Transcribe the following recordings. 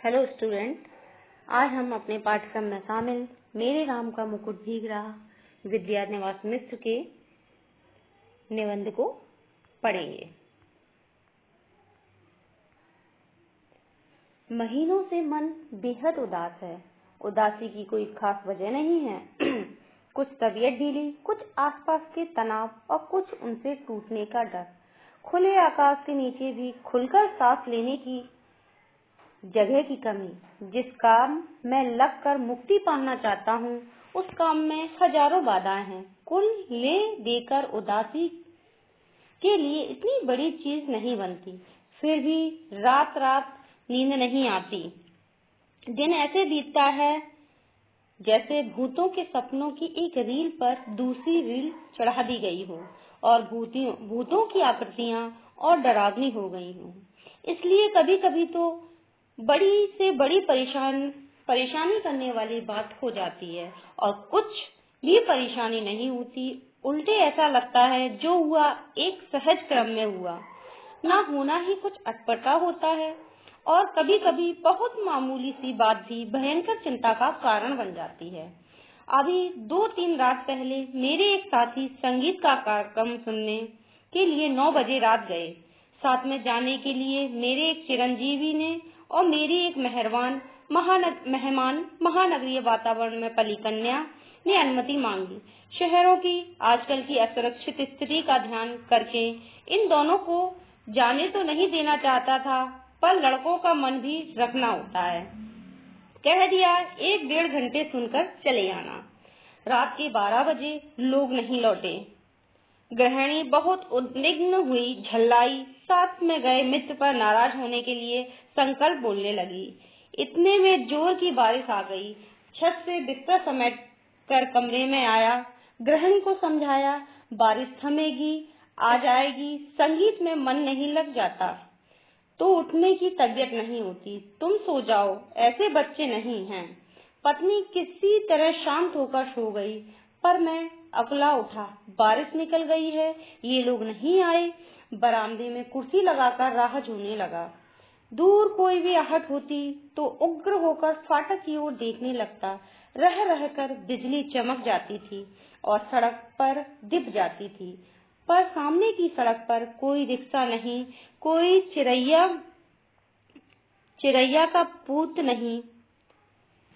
Hello student, आज हम अपने पाठ्यक्रम में शामिल मेरे राम का मुकुट भीग रहा विद्यानिवास मिश्र के निबंध को पढ़ेंगे। महीनों से मन बेहद उदास है। उदासी की कोई खास वजह नहीं है। कुछ तबीयत ढीली, कुछ आसपास के तनाव और कुछ उनसे टूटने का डर। खुले आकाश के नीचे भी खुलकर सांस लेने की जगह की कमी। जिस काम में लगकर मुक्ति पाना चाहता हूँ, उस काम में हजारों बाधाएं हैं। कुल ले देकर उदासी के लिए इतनी बड़ी चीज नहीं बनती। फिर भी रात रात नींद नहीं आती। दिन ऐसे बीतता है जैसे भूतों के सपनों की एक रील पर दूसरी रील चढ़ा दी गई हो और भूतों की आकृतियां और डरावनी हो गई हो। इसलिए कभी कभी तो बड़ी से बड़ी परेशानी करने वाली बात हो जाती है और कुछ भी परेशानी नहीं होती। उल्टे ऐसा लगता है जो हुआ एक सहज क्रम में हुआ, ना होना ही कुछ अटपटा होता है। और कभी कभी बहुत मामूली सी बात भी भयंकर चिंता का कारण बन जाती है। अभी 2-3 रात पहले मेरे एक साथी संगीत का कार्यक्रम सुनने के लिए 9 बजे रात गए। साथ में जाने के लिए मेरे एक चिरंजीवी ने और मेरी एक मेहमान महानगरीय वातावरण में पली कन्या ने अनुमति मांगी। शहरों की आजकल की असुरक्षित स्थिति का ध्यान करके इन दोनों को जाने तो नहीं देना चाहता था, पर लड़कों का मन भी रखना होता है। कह दिया 1-1.5 घंटे सुनकर चले आना। रात के 12 बजे लोग नहीं लौटे। गृहिणी बहुत उद्विग्न हुई, झल्लाई। साथ में गए मित्र पर नाराज होने के लिए संकल्प बोलने लगी। इतने में जोर की बारिश आ गई। छत से बिस्तर समेट कर कमरे में आया। गृहिणी को समझाया, बारिश थमेगी, आ जाएगी। संगीत में मन नहीं लग जाता तो उठने की तबीयत नहीं होती। तुम सो जाओ, ऐसे बच्चे नहीं हैं। पत्नी किसी तरह शांत होकर सो गई, पर मैं अकला उठा। बारिश निकल गई है, ये लोग नहीं आए। बरामदे में कुर्सी लगाकर राह जोहने लगा। दूर कोई भी आहट होती तो उग्र होकर फाटक की ओर देखने लगता। रह रहकर बिजली चमक जाती थी और सड़क पर दिख जाती थी, पर सामने की सड़क पर कोई रिक्शा नहीं, कोई चिरैया का पूत नहीं।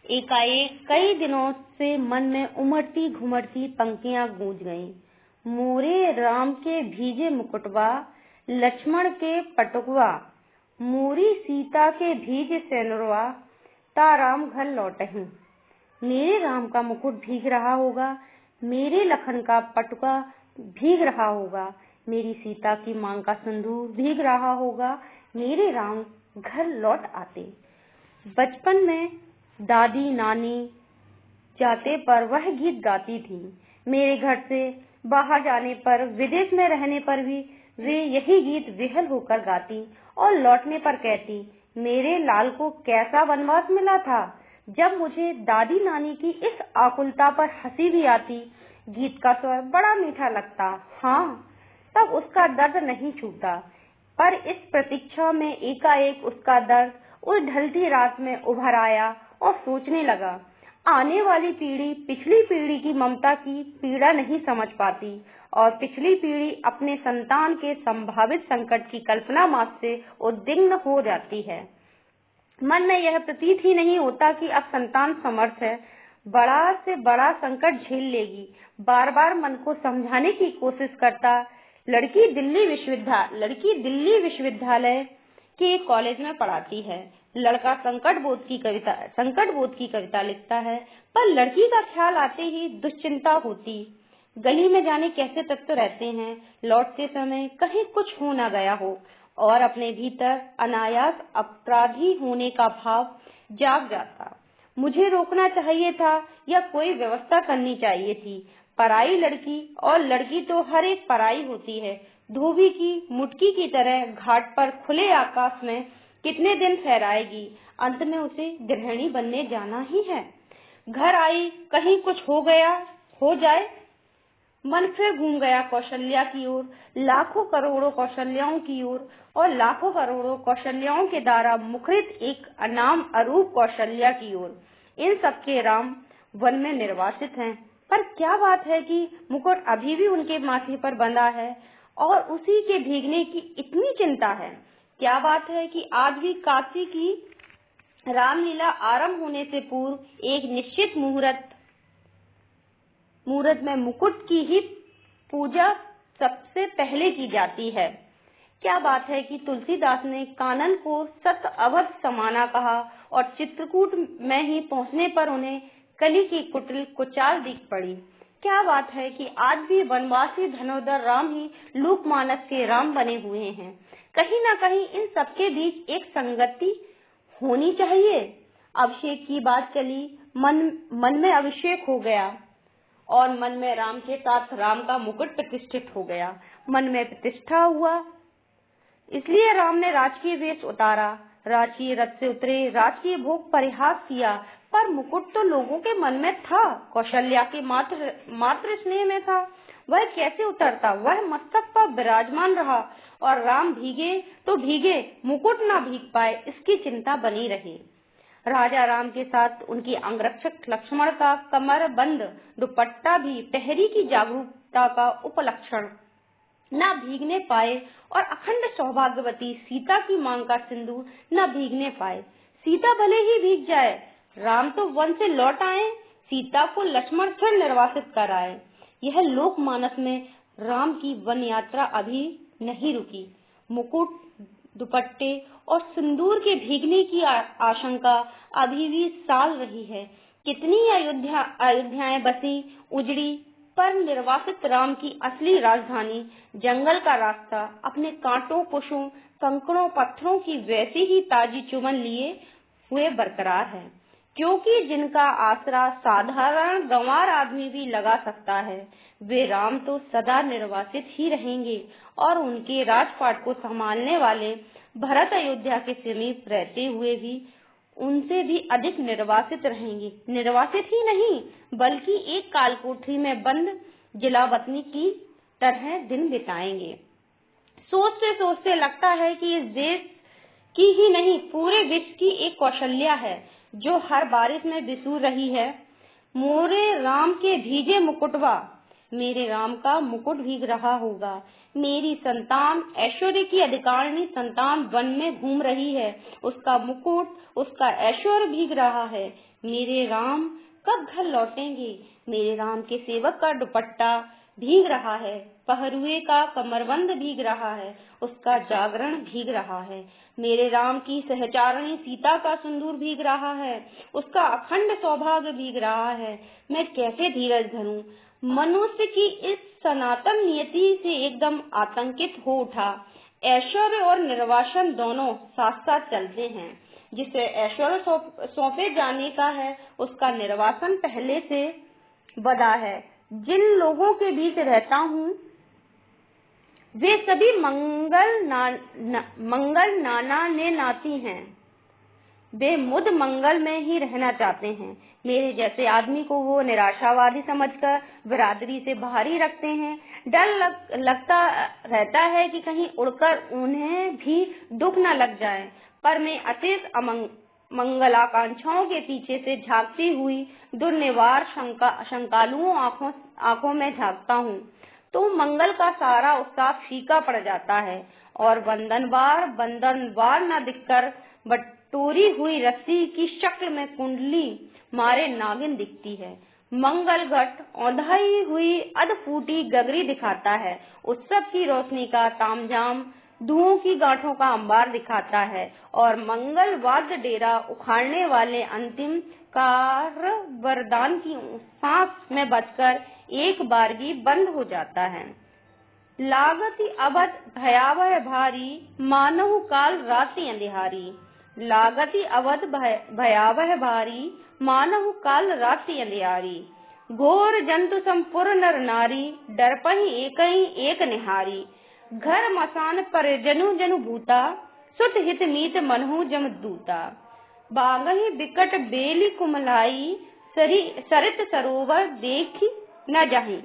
एकाएक कई दिनों से मन में उमड़ती घुमड़ती पंक्तियां गूंज गईं। मोरे राम के भीजे मुकुटवा, लक्ष्मण के पटुकवा, मोरी सीता के भीजे सेनुरवा, ता राम घर लौटहि। मेरे राम का मुकुट भीग रहा होगा, मेरे लखन का पटुका भीग रहा होगा, मेरी सीता की मांग का सिंदूर भीग रहा होगा। मेरे राम घर लौट आते। बचपन में दादी नानी जाते पर वह गीत गाती थी। मेरे घर से बाहर जाने पर, विदेश में रहने पर भी वे यही गीत विहल होकर गाती और लौटने पर कहती, मेरे लाल को कैसा वनवास मिला था। जब मुझे दादी नानी की इस आकुलता पर हंसी भी आती, गीत का स्वर बड़ा मीठा लगता। हाँ, तब उसका दर्द नहीं छूटा, पर इस प्रतीक्षा में एकाएक उसका दर्द उस ढलती रात में उभर आया और सोचने लगा, आने वाली पीढ़ी पिछली पीढ़ी की ममता की पीड़ा नहीं समझ पाती और पिछली पीढ़ी अपने संतान के संभावित संकट की कल्पना मात्र से उद्विग्न हो जाती है। मन में यह प्रतीत ही नहीं होता कि अब संतान समर्थ है, बड़ा से बड़ा संकट झेल लेगी। बार बार मन को समझाने की कोशिश करता। लड़की दिल्ली विश्वविद्यालय के कॉलेज में पढ़ाती है। लड़का संकट बोध की कविता लिखता है, पर लड़की का ख्याल आते ही दुश्चिंता होती। गली में जाने कैसे तत्व रहते हैं, लौटते समय कहीं कुछ हो न गया हो और अपने भीतर अनायास अपराधी होने का भाव जाग जाता। मुझे रोकना चाहिए था या कोई व्यवस्था करनी चाहिए थी। पराई लड़की, और लड़की तो हर एक पराई होती है, धोबी की मुटकी की तरह घाट पर खुले आकाश में कितने दिन फहराएगी। अंत में उसे गृहिणी बनने जाना ही है। घर आई, कहीं कुछ हो जाए मन फिर घूम गया कौशल्या की ओर, लाखों करोड़ों कौशल्याओं की ओर, और लाखों करोड़ों कौशल्याओं के द्वारा मुखरित एक अनाम अरूप कौशल्या की ओर। इन सबके राम वन में निर्वासित हैं, पर क्या बात है कि मुकुट अभी भी उनके माथे पर बंधा है और उसी के भीगने की इतनी चिंता है। क्या बात है कि आज भी काशी की रामलीला आरंभ होने से पूर्व एक निश्चित मुहूर्त में मुकुट की ही पूजा सबसे पहले की जाती है। क्या बात है कि तुलसीदास ने कानन को सत अवध समाना कहा और चित्रकूट में ही पहुंचने पर उन्हें कली की कुटिल कुचाल दिख पड़ी। क्या बात है कि आज भी वनवासी धनुर्धर राम ही लोकमानस के राम बने हुए हैं। कहीं न कहीं इन सबके बीच एक संगति होनी चाहिए। अभिषेक की बात चली, मन में अभिषेक हो गया और मन में राम के साथ राम का मुकुट प्रतिष्ठित हो गया। मन में प्रतिष्ठा हुआ, इसलिए राम ने राजकीय वेश उतारा, राजकीय रथ से उतरे, राजकीय भोग परिहास किया, पर मुकुट तो लोगों के मन में था, कौशल्या के मात्र स्नेह में था। वह कैसे उतरता? वह मस्तक पर विराजमान रहा और राम भीगे तो भीगे, मुकुट न भीग पाए, इसकी चिंता बनी रही। राजा राम के साथ उनकी अंगरक्षक लक्ष्मण का कमरबंद दुपट्टा भी प्रहरी की जागरूकता का उपलक्षण न भीगने पाए और अखंड सौभाग्यवती सीता की मांग का सिंदूर न भीगने पाए। सीता भले ही भीग जाए, राम तो वन से लौट आए, सीता को लक्ष्मण फिर निर्वासित कर आए। यह लोकमानस में राम की वन यात्रा अभी नहीं रुकी। मुकुट, दुपट्टे और सिंदूर के भीगने की आशंका अभी भी साल रही है। कितनी अयोध्याएं बसी, उजड़ी, पर निर्वासित राम की असली राजधानी जंगल का रास्ता अपने कांटों, कुशों, कंकड़ों, पत्थरों की वैसी ही ताजी चुभन लिए हुए बरकरार है, क्योंकि जिनका आसरा साधारण गंवार आदमी भी लगा सकता है, वे राम तो सदा निर्वासित ही रहेंगे और उनके राजपाट को संभालने वाले भरत अयोध्या के समीप रहते हुए भी उनसे भी अधिक निर्वासित रहेंगे। निर्वासित ही नहीं, बल्कि एक कालकोठरी में बंद जिलावतनी की तरह दिन बिताएंगे। सोचते सोचते लगता है कि इस देश की ही नहीं, पूरे विश्व की एक कौशल्या है जो हर बारिश में बिसूर रही है। मोरे राम के भीगे मुकुटवा, मेरे राम का मुकुट भीग रहा होगा। मेरी संतान, ऐश्वर्य की अधिकारिणी संतान वन में घूम रही है, उसका मुकुट, उसका ऐश्वर्य भीग रहा है। मेरे राम कब घर लौटेंगे? मेरे राम के सेवक का दुपट्टा भीग रहा है, पहरुए का कमरबंद भीग रहा है, उसका जागरण भीग रहा है। मेरे राम की सहचारिणी सीता का सिंदूर भीग रहा है, उसका अखंड सौभाग्य भीग रहा है। मैं कैसे धीरज धरूं? मनुष्य की इस सनातन नियति से एकदम आतंकित हो उठा। ऐश्वर्य और निर्वासन दोनों साथ साथ चलते हैं। जिसे ऐश्वर्य सौंपे जाने का है, उसका निर्वासन पहले से बदा है। जिन लोगों के बीच रहता हूँ, वे सभी मंगल नाना ने नाती हैं। वे मुद मंगल में ही रहना चाहते हैं। मेरे जैसे आदमी को वो निराशावादी समझकर बिरादरी से बाहर ही रखते हैं। डर लगता रहता है कि कहीं उड़कर उन्हें भी दुख न लग जाए। पर मैं अशेष मंगलाकांक्षाओं के पीछे से झांकती हुई दुर्निवार शंकालुओं आंखों में झांकता हूँ, तो मंगल का सारा उत्साह फीका पड़ जाता है और बंधनवार न दिखकर बटोरी हुई रस्सी की शक्ल में कुंडली मारे नागिन दिखती है। मंगल घट औंधाई हुई अधफूटी गगरी दिखाता है। उत्सव की रोशनी का तामझाम धुओं की गांठों का अंबार दिखाता है और मंगल वाद्य डेरा उखाड़ने वाले अंतिम कार वरदान की सांस में बचकर एक बारगी बंद हो जाता है। लागति अवध भयावह भारी, मानहु काल राति अंधियारी। लागति अवध भयावह भारी, मानहु काल राति अंधियारी। घोर जंतु संपूर्ण नर नारी, डरपहि एकहि एक निहारी। घर मसान पर जनु जनु भूता, सुत हित मीत मनहु जम दूता। बागहि बिकट बेली कुमलाई, सरित सरोवर देखी न जाहि।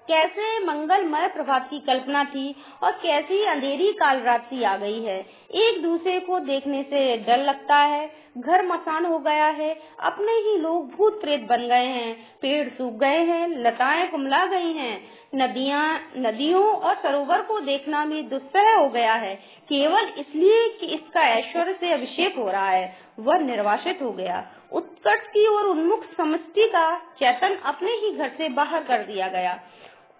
कैसे मंगलमय प्रभात की कल्पना थी और कैसी अंधेरी काल रात्रि आ गई है। एक दूसरे को देखने से डर लगता है। घर मसान हो गया है, अपने ही लोग भूत प्रेत बन गए हैं, पेड़ सूख गए हैं, लताएं कुमला गई हैं, नदियों और सरोवर को देखना भी दुस्सह हो गया है, केवल इसलिए कि इसका ऐश्वर्य से अभिषेक हो रहा है। वह निर्वासित हो गया। उत्कर्ष की ओर उन्मुख समष्टि का चैतन्य अपने ही घर से बाहर कर दिया गया।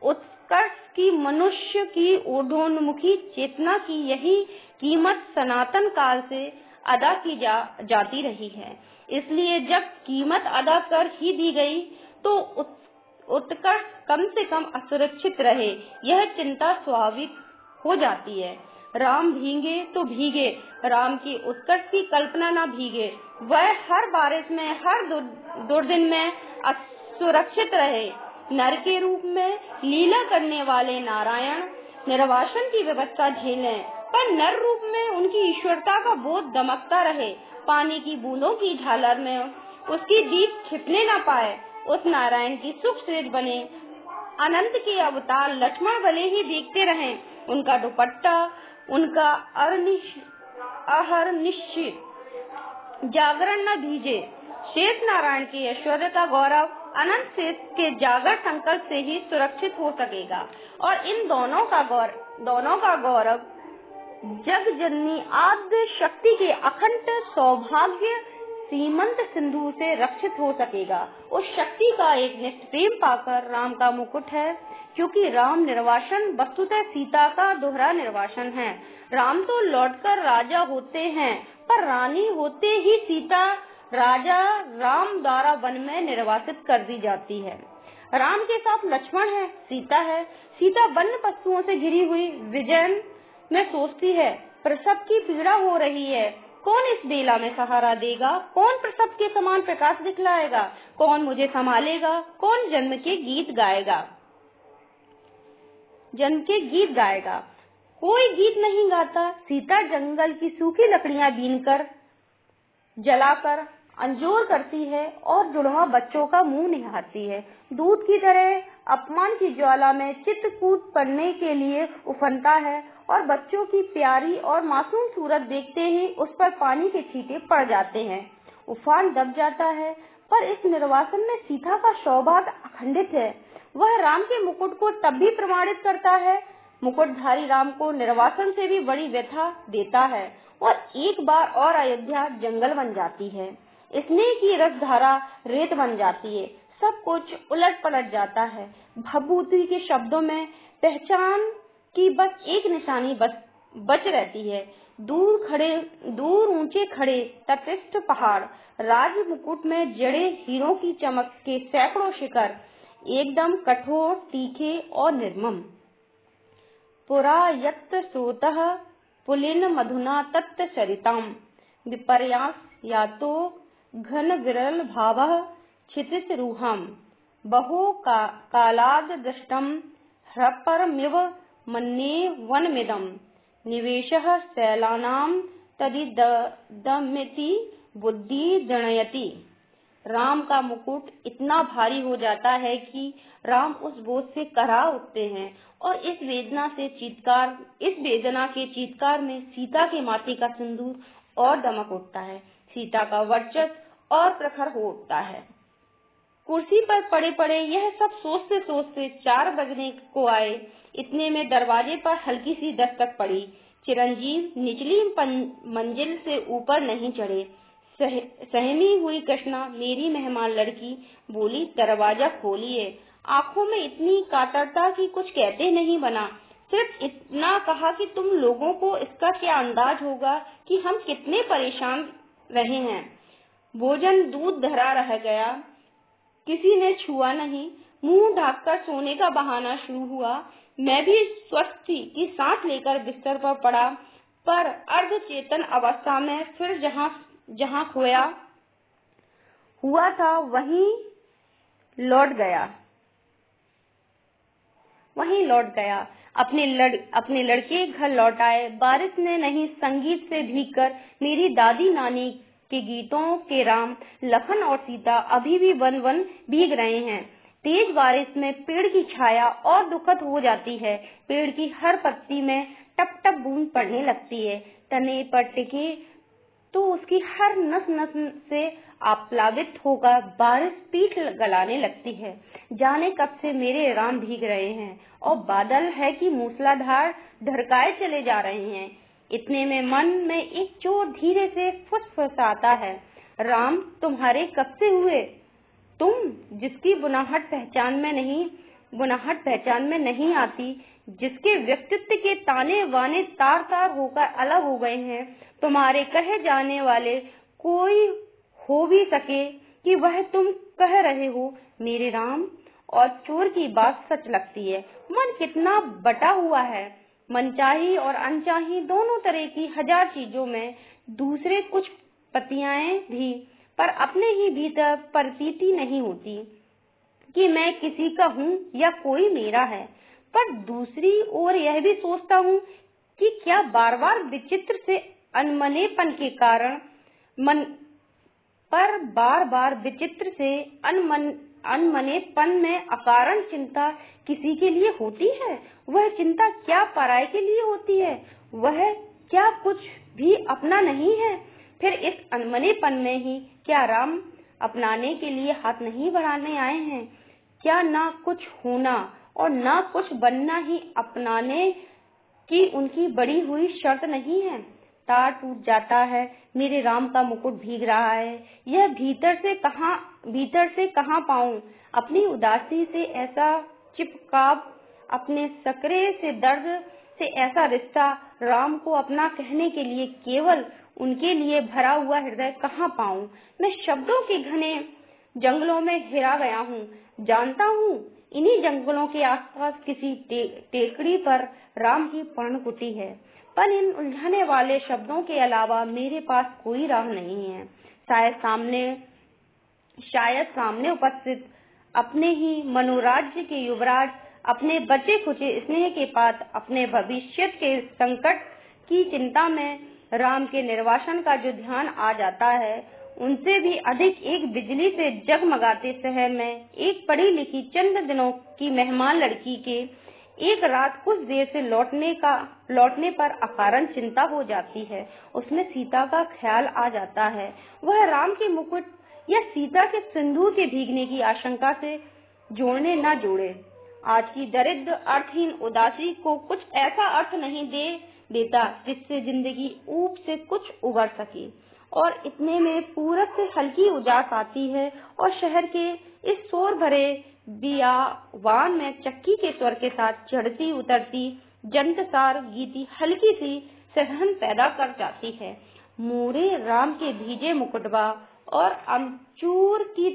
उत्कर्ष की मनुष्य की ऊर्ध्वोन्मुखी चेतना की यही कीमत सनातन काल से अदा की जाती रही है। इसलिए जब कीमत अदा कर ही दी गई तो उत्कर्ष कम से कम असुरक्षित रहे, यह चिंता स्वाभाविक हो जाती है। राम भीगे तो भीगे, राम की उत्कर्ष की कल्पना न भीगे। वह हर बारिश में, हर दुर्दिन में असुरक्षित रहे। नर के रूप में लीला करने वाले नारायण निर्वासन की व्यवस्था झेलें, पर नर रूप में उनकी ईश्वरता का बोध दमकता रहे। पानी की बूंदों की झालर में उसकी दीप छिपने न पाए। उस नारायण की सुख सेज बने अनंत के अवतार लक्ष्मण भले ही भीगते रहें, उनका दुपट्टा, उनका अहर्निश जागरण न भीजे। शेष नारायण के ऐश्वर्य का गौरव अनंत शेष के जागर संकल्प से ही सुरक्षित हो सकेगा। और इन दोनों का गौरव जग जननी आद्य शक्ति के अखंड सौभाग्य सीमंत सिंधु से रक्षित हो सकेगा। उस शक्ति का एक निष्ठ प्रेम पाकर राम का मुकुट है, क्योंकि राम निर्वासन वस्तुतः सीता का दोहरा निर्वासन है। राम तो लौटकर राजा होते हैं, पर रानी होते ही सीता राजा राम द्वारा वन में निर्वासित कर दी जाती है। राम के साथ लक्ष्मण है, सीता है। सीता वन्य पशुओं से घिरी हुई विजयन में सोचती है, प्रसव की पीड़ा हो रही है, कौन इस बेला में सहारा देगा, कौन प्रसव के समान प्रकाश दिखलाएगा, कौन मुझे संभालेगा, कौन जन्म के गीत गाएगा। कोई गीत नहीं गाता। सीता जंगल की सूखी लकड़ियां बीनकर जलाकर अंजोर करती है और जुड़वा बच्चों का मुंह निहारती है। दूध की तरह अपमान की ज्वाला में चित्तकूट पड़ने के लिए उफनता है और बच्चों की प्यारी और मासूम सूरत देखते ही उस पर पानी के छींटे पड़ जाते हैं। उफान दब जाता है, पर इस निर्वासन में सीता का सौभाग्य अखंडित है। वह राम के मुकुट को तब भी प्रमाणित करता है। मुकुटधारी राम को निर्वासन से भी बड़ी व्यथा देता है और एक बार और अयोध्या जंगल बन जाती है। स्नेह की रसधारा रेत बन जाती है। सब कुछ उलट पलट जाता है। भभूति के शब्दों में पहचान की बस एक निशानी बच रहती है। दूर ऊंचे खड़े तटस्थ पहाड़, राज मुकुट में जड़े हीरों की चमक के सैकड़ों शिखर, एकदम कठोर, तीखे और निर्मम। पुरा यत् स्रोतः पुलिन मधुना तत् सरिताम् विपर्यास यातो घन विरल भावः क्षितिज रूहम् बहो कालाद दृष्टम् ह्रपरमिव मन्ये वनमिदम् निवेशः शैलानां तदिदमिति बुद्धि जनयति। राम का मुकुट इतना भारी हो जाता है कि राम उस बोझ से करा उठते हैं और इस वेदना के चीत्कार में सीता के माथे का सिंदूर और दमक उठता है। सीता का वर्चस्व और प्रखर हो उठता है। कुर्सी पर पड़े पड़े यह सब सोचते सोचते 4 बजने को आए। इतने में दरवाजे पर हल्की सी दस्तक पड़ी। चिरंजीव निचली मंजिल से ऊपर नहीं चढ़े। सहमी हुई कृष्णा, मेरी मेहमान लड़की, बोली, दरवाजा खोलिए। आंखों में इतनी कातरता कि कुछ कहते नहीं बना। सिर्फ इतना कहा कि तुम लोगों को इसका क्या अंदाज होगा कि हम कितने परेशान रहे हैं। भोजन दूध धरा रह गया, किसी ने छुआ नहीं। मुंह ढककर सोने का बहाना शुरू हुआ। मैं भी स्वस्थ थी कि सांस लेकर बिस्तर पर पड़ा, पर अर्ध चेतन अवस्था में फिर जहाँ खोया हुआ था वहीं लौट गया। अपने लड़के घर लौट आए। बारिश ने नहीं, संगीत से भीगकर मेरी दादी नानी के गीतों के राम, लखन और सीता अभी भी वन वन भीग रहे हैं। तेज बारिश में पेड़ की छाया और दुखद हो जाती है। पेड़ की हर पत्ती में टप टप बूंद पड़ने लगती है। तने पर टिके तो उसकी हर नस नस से आप्लावित होकर बारिश पीठ गलाने लगती है। जाने कब से मेरे राम भीग रहे हैं और बादल है कि मूसलाधार ढरकाए चले जा रहे हैं। इतने में मन में एक चोर धीरे से फुसफुसाता है, राम तुम्हारे कब से हुए? तुम जिसकी बुनाहट पहचान में नहीं आती, जिसके व्यक्तित्व के ताने बाने तार तार होकर अलग हो गए हैं, तुम्हारे कहे जाने वाले कोई हो भी सके कि वह तुम कह रहे हो मेरे राम। और चोर की बात सच लगती है। मन कितना बटा हुआ है, मनचाही और अनचाही दोनों तरह की हजार चीजों में दूसरे कुछ पतियाएं भी, पर अपने ही भीतर प्रतीति नहीं होती कि मैं किसी का हूँ या कोई मेरा है। पर दूसरी ओर यह भी सोचता हूँ कि क्या बार बार विचित्र से अनमनेपन के कारण अनमनेपन में अकारण चिंता किसी के लिए होती है? वह चिंता क्या पराये के लिए होती है? वह क्या कुछ भी अपना नहीं है? फिर इस अनमनेपन में ही क्या राम अपनाने के लिए हाथ नहीं बढ़ाने आए हैं? क्या ना कुछ होना और ना कुछ बनना ही अपनाने की उनकी बड़ी हुई शर्त नहीं है? तार टूट जाता है, मेरे राम का मुकुट भीग रहा है, यह भीतर से कहाँ पाऊं? अपनी उदासी से ऐसा चिपकाव, अपने सकरे से दर्द से ऐसा रिश्ता, राम को अपना कहने के लिए केवल उनके लिए भरा हुआ हृदय कहाँ पाऊं? मैं शब्दों के घने जंगलों में हिरा गया हूँ। जानता हूँ इन्हीं जंगलों के आसपास किसी टेकड़ी पर राम की पर्णकुटी है, पर इन उलझाने वाले शब्दों के अलावा मेरे पास कोई राह नहीं है। शायद सामने उपस्थित अपने ही मनोराज्य के युवराज, अपने बचे खुचे स्नेह के पात, अपने भविष्य के संकट की चिंता में राम के निर्वासन का जो ध्यान आ जाता है, उनसे भी अधिक एक बिजली से जगमगाते शहर में एक पढ़ी लिखी चंद दिनों की मेहमान लड़की के एक रात कुछ देर से लौटने पर अकारण चिंता हो जाती है। उसमें सीता का ख्याल आ जाता है। वह राम के मुकुट या सीता के सिंदूर के भीगने की आशंका से जोड़ने न जोड़े। आज की दरिद्र अर्थहीन उदासी को कुछ ऐसा अर्थ नहीं देता जिससे जिंदगी ऊप से कुछ उबर सके। और इतने में पूरब से हल्की उजास आती है और शहर के इस शोर भरे बियावान में चक्की के स्वर के साथ चढ़ती उतरती जंतसार गीती हल्की सी सहन पैदा कर जाती है। मोरे राम के भीजे मुकुटबा और अमचूर की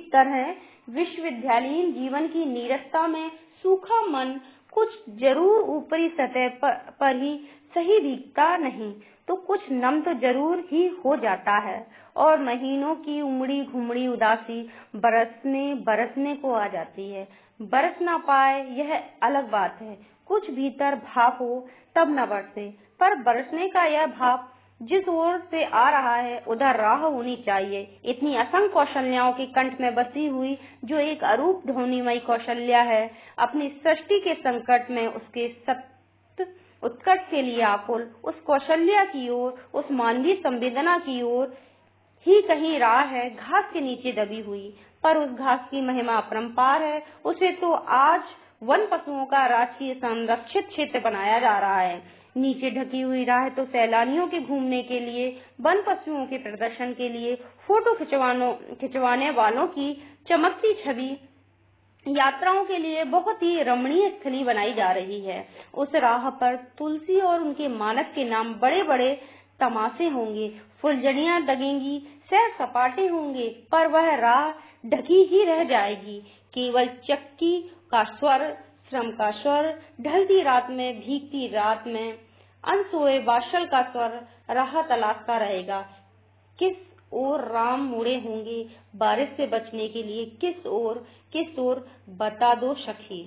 तरह विश्वविद्यालयीन जीवन की नीरसता में सूखा मन कुछ जरूर ऊपरी सतह पर ही सही दिखता नहीं तो कुछ नम तो जरूर ही हो जाता है। और महीनों की उमड़ी घुमड़ी उदासी बरसने को आ जाती है। बरस ना पाए यह अलग बात है, कुछ भीतर भाव हो तब न बरसे, पर बरसने का यह भाव जिस ओर से आ रहा है उधर राह होनी चाहिए। इतनी असंख्य कौशल्याओं के कंठ में बसी हुई जो एक अरूप ध्वनिमयी कौशल्या है, अपनी सृष्टि के संकट में उसके सत्य उत्कर्ष के लिए आकुल, उस कौशल्या की ओर, उस मानवीय संवेदना की ओर ही कहीं राह है घास के नीचे दबी हुई। पर उस घास की महिमा अपरंपार है। उसे तो आज वन पशुओं का राष्ट्रीय संरक्षित क्षेत्र बनाया जा रहा है। नीचे ढकी हुई राह तो सैलानियों के घूमने के लिए, वन पशुओं के प्रदर्शन के लिए, फोटो खिंचवाने वालों की चमकती छवि यात्राओं के लिए बहुत ही रमणीय स्थली बनाई जा रही है। उस राह पर तुलसी और उनके मानस के नाम बड़े बड़े तमाशे होंगे, फुलझड़ियां लगेंगी, सैर सपाटे होंगे, पर वह राह ढकी ही रह जाएगी। केवल चक्की का स्वर, श्रम का स्वर, ढलती रात में, भीगती रात में अनसोए बादशाह का स्वर राह तलाशता रहेगा। किस ओर राम मुड़े होंगे बारिश से बचने के लिए, किस ओर बता दो सखी।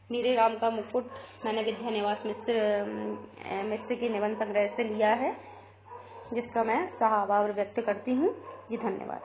मेरे राम का मुकुट मैंने विद्या निवास मिश्र के निबंध संग्रह से लिया है, जिसका मैं सहाभाव व्यक्त करती हूँ। जी धन्यवाद।